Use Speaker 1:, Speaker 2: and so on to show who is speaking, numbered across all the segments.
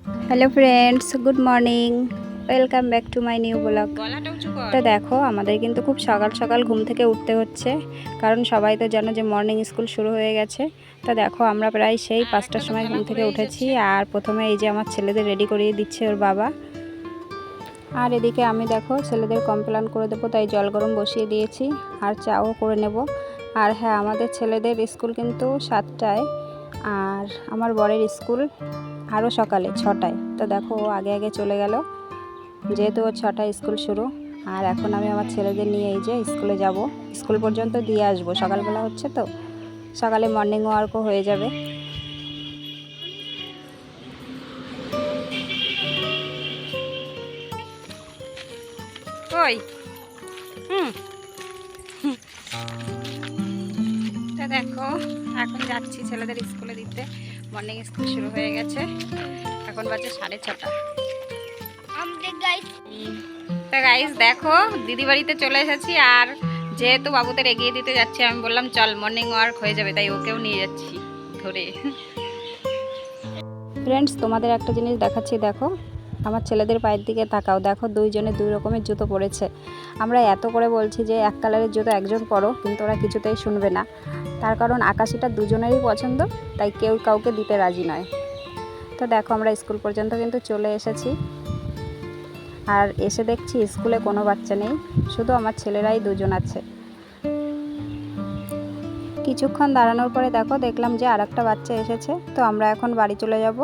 Speaker 1: Hello friends, good morning. Welcome back to my new blog. তো দেখো, আমাদের কিন্তু খুব সকাল সকাল ঘুম থেকে উঠতে হচ্ছে, কারণ সবাই তো জানো যে মর্নিং স্কুল শুরু হয়ে গেছে। তো দেখো, আমরা প্রায় সেই 5টার সময় ঘুম থেকে উঠেছি। আর প্রথমে এই যে আমার ছেলেদের রেডি করিয়ে দিচ্ছে ওর বাবা। আর এদিকে আমি দেখো ছেলেদের কমপ্লেন করে দেবো, তাই জল গরম বসিয়ে দিয়েছি আর চাও করে নেব। আর হ্যাঁ, আমাদের ছেলেদের স্কুল কিন্তু 7টায়, আর আমার বরের স্কুল আরও সকালে 6টায়। তো দেখো, ও আগে আগে চলে গেল, যেহেতু ওর 6টায় স্কুল শুরু। আর এখন আমি আমার ছেলেদের নিয়ে এই যে স্কুলে যাব, স্কুল পর্যন্ত দিয়ে আসবো। সকালবেলা হচ্ছে তো, সকালে মর্নিং ওয়ার্কও হয়ে যাবে। ওই তা দেখো, এখন যাচ্ছি ছেলেদের স্কুলে দিতে। মর্নিং স্কুল শুরু হয়ে গেছে, এখন বাজে 6:30। তা গাইস দেখো, দিদি বাড়িতে চলে এসেছি। আর যেহেতু বাবুদের এগিয়ে দিতে যাচ্ছি, আমি বললাম চল মর্নিং ওয়ার্ক হয়ে যাবে, তাই ওকেও নিয়ে যাচ্ছি ধরে। ফ্রেন্ডস, তোমাদের একটা জিনিস দেখাচ্ছি, দেখো আমার ছেলেদের পায়ের দিকে তাকাও। দেখো, দুইজনে দুই রকমের জুতো পরেছে। আমরা এত করে বলছি যে এক কালারের জুতো একজন পরো, কিন্তু ওরা কিছুতেই শুনবে না। তার কারণ আকাশিটা দুজনেরই পছন্দ, তাই কেউ কাউকে দিতে রাজি নয়। তো দেখো, আমরা স্কুল পর্যন্ত কিন্তু চলে এসেছি। আর এসে দেখছি স্কুলে কোনো বাচ্চা নেই, শুধু আমার ছেলেরাই দুজন আছে। কিছুক্ষণ দাঁড়ানোর পরে দেখলাম যে আরেকটা বাচ্চা এসেছে। তো আমরা এখন বাড়ি চলে যাব।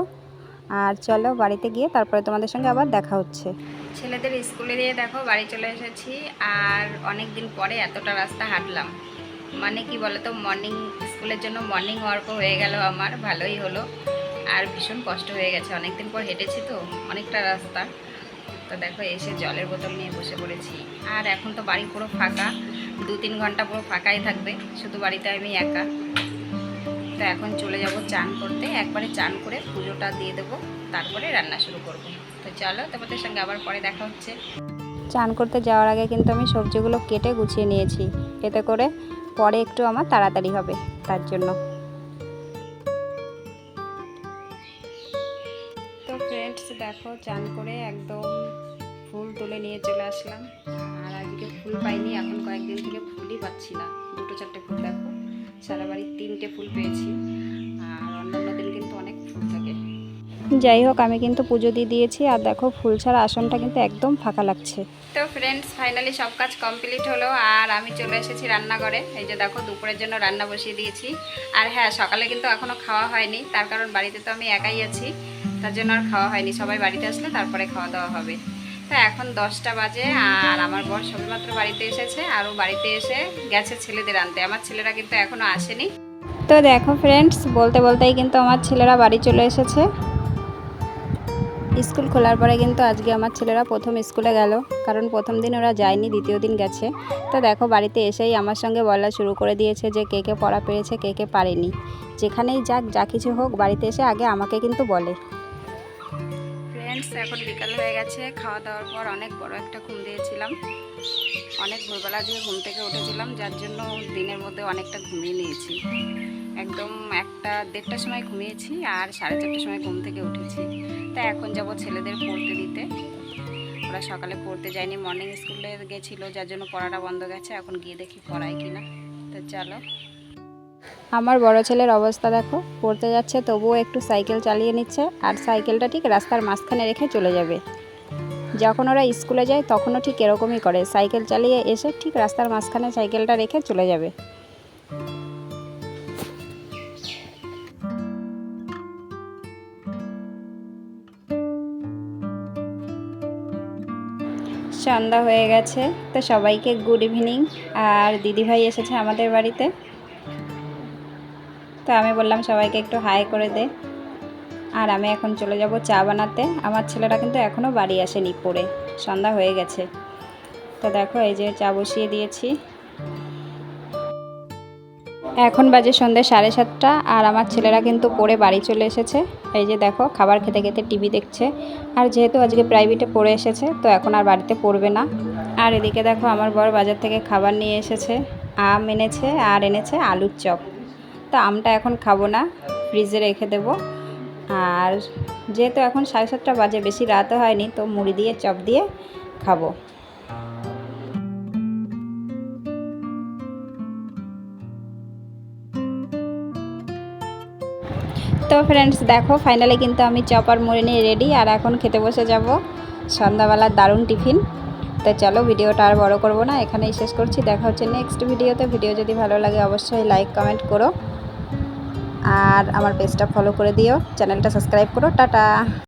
Speaker 1: আর চলো, বাড়িতে গিয়ে তারপরে তোমাদের সঙ্গে আবার দেখা হচ্ছে। ছেলেদের স্কুলে দিয়ে দেখো বাড়ি চলে এসেছি। আর অনেক দিন পরে এতটা রাস্তা হাঁটলাম, মানে কি বলো তো, মর্নিং স্কুলের জন্য মর্নিং ওয়ার্কও হয়ে গেল আমার, ভালোই হলো। আর ভীষণ কষ্ট হয়ে গেছে, অনেক দিন পর হেঁটেছি তো অনেকটা রাস্তা। তো দেখো, এসে জলের বোতল নিয়ে বসে পড়েছি। আর এখন তো বাড়ি পুরো ফাঁকা, 2-3 ঘন্টা পুরো ফাঁকাই থাকবে, শুধু বাড়িতে আমি একা। তো এখন চলে যাব চান করতে, একবারে চান করে পুজোটা দিয়ে দেবো, তারপরে রান্না শুরু করব। তো চলো, তোমাদের সঙ্গে আবার পরে দেখা হচ্ছে। চান করতে যাওয়ার আগে কিন্তু আমি সবজিগুলো কেটে গুছিয়ে নিয়েছি, এতে করে পরে একটু আমার তাড়াতাড়ি হবে, তার জন্য। তো ফ্রেন্ডস দেখো, চান করে একদম ফুল তুলে নিয়ে চলে আসলাম। আর আজকে ফুল পাইনি, এখন কয়েকদিন থেকে ফুলই পাচ্ছি না। 2-4টে ফুল, দেখো সারা বাড়ি 3টে ফুল পেয়েছি। আর অন্যান্য দিন কিন্তু অনেক ফুল থাকে। যাই হোক, আমি কিন্তু পুজো দিয়ে দিয়েছি। আর দেখো, ফুল ছাড়া আসনটা কিন্তু একদম ফাঁকা লাগছে। তো ফ্রেন্ডস, ফাইনালি সব কাজ কমপ্লিট হলো। আর আমি চলে এসেছি রান্নাঘরে। এই যে দেখো, দুপুরের জন্য রান্না বসিয়ে দিয়েছি। আর হ্যাঁ, সকালে কিন্তু এখনও খাওয়া হয়নি, তার কারণ বাড়িতে তো আমি একাই আছি, তার জন্য আর খাওয়া হয়নি। সবাই বাড়িতে আসলে তারপরে খাওয়া দাওয়া হবে। তো এখন 10টা বাজে, আর আমার বর সবেমাত্র বাড়িতে এসেছে। আরও বাড়িতে এসে গেছে ছেলেদের আনতে, আমার ছেলেরা কিন্তু এখনও আসেনি। তো দেখো ফ্রেন্ডস, বলতে বলতেই কিন্তু আমার ছেলেরা বাড়ি চলে এসেছে। স্কুল খোলার পরে কিন্তু আজকে আমার ছেলেরা প্রথম স্কুলে গেল, কারণ প্রথম দিন ওরা যায়নি, দ্বিতীয় দিন গেছে। তো দেখো, বাড়িতে এসেই আমার সঙ্গে বলা শুরু করে দিয়েছে যে কে কে পড়া পেরেছে, কে কে পারেনি। যেখানেই যাক, যা কিছু হোক, বাড়িতে এসে আগে আমাকে কিন্তু বলে। ফ্রেন্ডস, এখন বিকাল হয়ে গেছে। খাওয়া দাওয়ার পর অনেক বড় একটা ঘুম দিয়েছিলাম, অনেক ভোরবেলা দিয়ে ঘুম থেকে উঠেছিলাম, যার জন্য দিনের মধ্যে অনেকটা ঘুমিয়ে নিয়েছি। একদম 1-1:30টার সময় ঘুমিয়েছি, আর 4:30টার সময় ঘুম থেকে উঠেছি। তা এখন যাব ছেলেদের পড়তে দিতে। ওরা সকালে পড়তে যায়নি, মর্নিং স্কুলে গেছিলো, যার জন্য পড়াটা বন্ধ গেছে। এখন গিয়ে দেখি পড়ায় কিনা। তো চলো। আমার বড় ছেলের অবস্থা দেখো, পড়তে যাচ্ছে তবুও একটু সাইকেল চালিয়ে নিচ্ছে, আর সাইকেলটা ঠিক রাস্তার মাঝখানে রেখে চলে যাবে। যখন ওরা স্কুলে যায় তখনও ঠিক এরকমই করে, সাইকেল চালিয়ে এসে ঠিক রাস্তার মাঝখানে সাইকেলটা রেখে চলে যাবে। সন্ধ্যা হয়ে গেছে, তো সবাইকে গুড ইভিনিং। আর দিদিভাই এসেছে আমাদের বাড়িতে, তো আমি বললাম সবাইকে একটু হাই করে দে। আর আমি এখন চলে যাব চা বানাতে। আমার ছেলেরা কিন্তু এখনও বাড়ি আসেনি, পড়ে সন্ধ্যা হয়ে গেছে। তো দেখো, এই যে চা বসিয়ে দিয়েছি। এখন বাজে সন্ধ্যে 7:30, আর আমার ছেলেরা কিন্তু পড়ে বাড়ি চলে এসেছে। এই যে দেখো, খাবার খেতে খেতে টিভি দেখছে। আর যেহেতু আজকে প্রাইভেটে পড়ে এসেছে, তো এখন আর বাড়িতে পড়বে না। আর এদিকে দেখো, আমার বর বাজার থেকে খাবার নিয়ে এসেছে, আম এনেছে আর এনেছে আলুর চপ। তো আমটা এখন খাবো না, ফ্রিজে রেখে দেব। আর যেহেতু এখন 7:30 বাজে, বেশি রাতও হয়নি, তো মুড়ি দিয়ে চপ দিয়ে খাবো। তো ফ্রেন্ডস দেখো, ফাইনালি কিন্তু আমি চপ আর মুড়ি নিয়ে রেডি, আর এখন খেতে বসে যাব সন্ধ্যাবেলার দারুণ টিফিন। তো চলো, ভিডিওটা আর বড় করব না, এখানেই শেষ করছি। দেখা হচ্ছে নেক্সট ভিডিওতে। ভিডিও যদি ভালো লাগে অবশ্যই লাইক কমেন্ট করো, আর আমার পেজটা ফলো করে দিও, চ্যানেলটা সাবস্ক্রাইব করো। টাটা।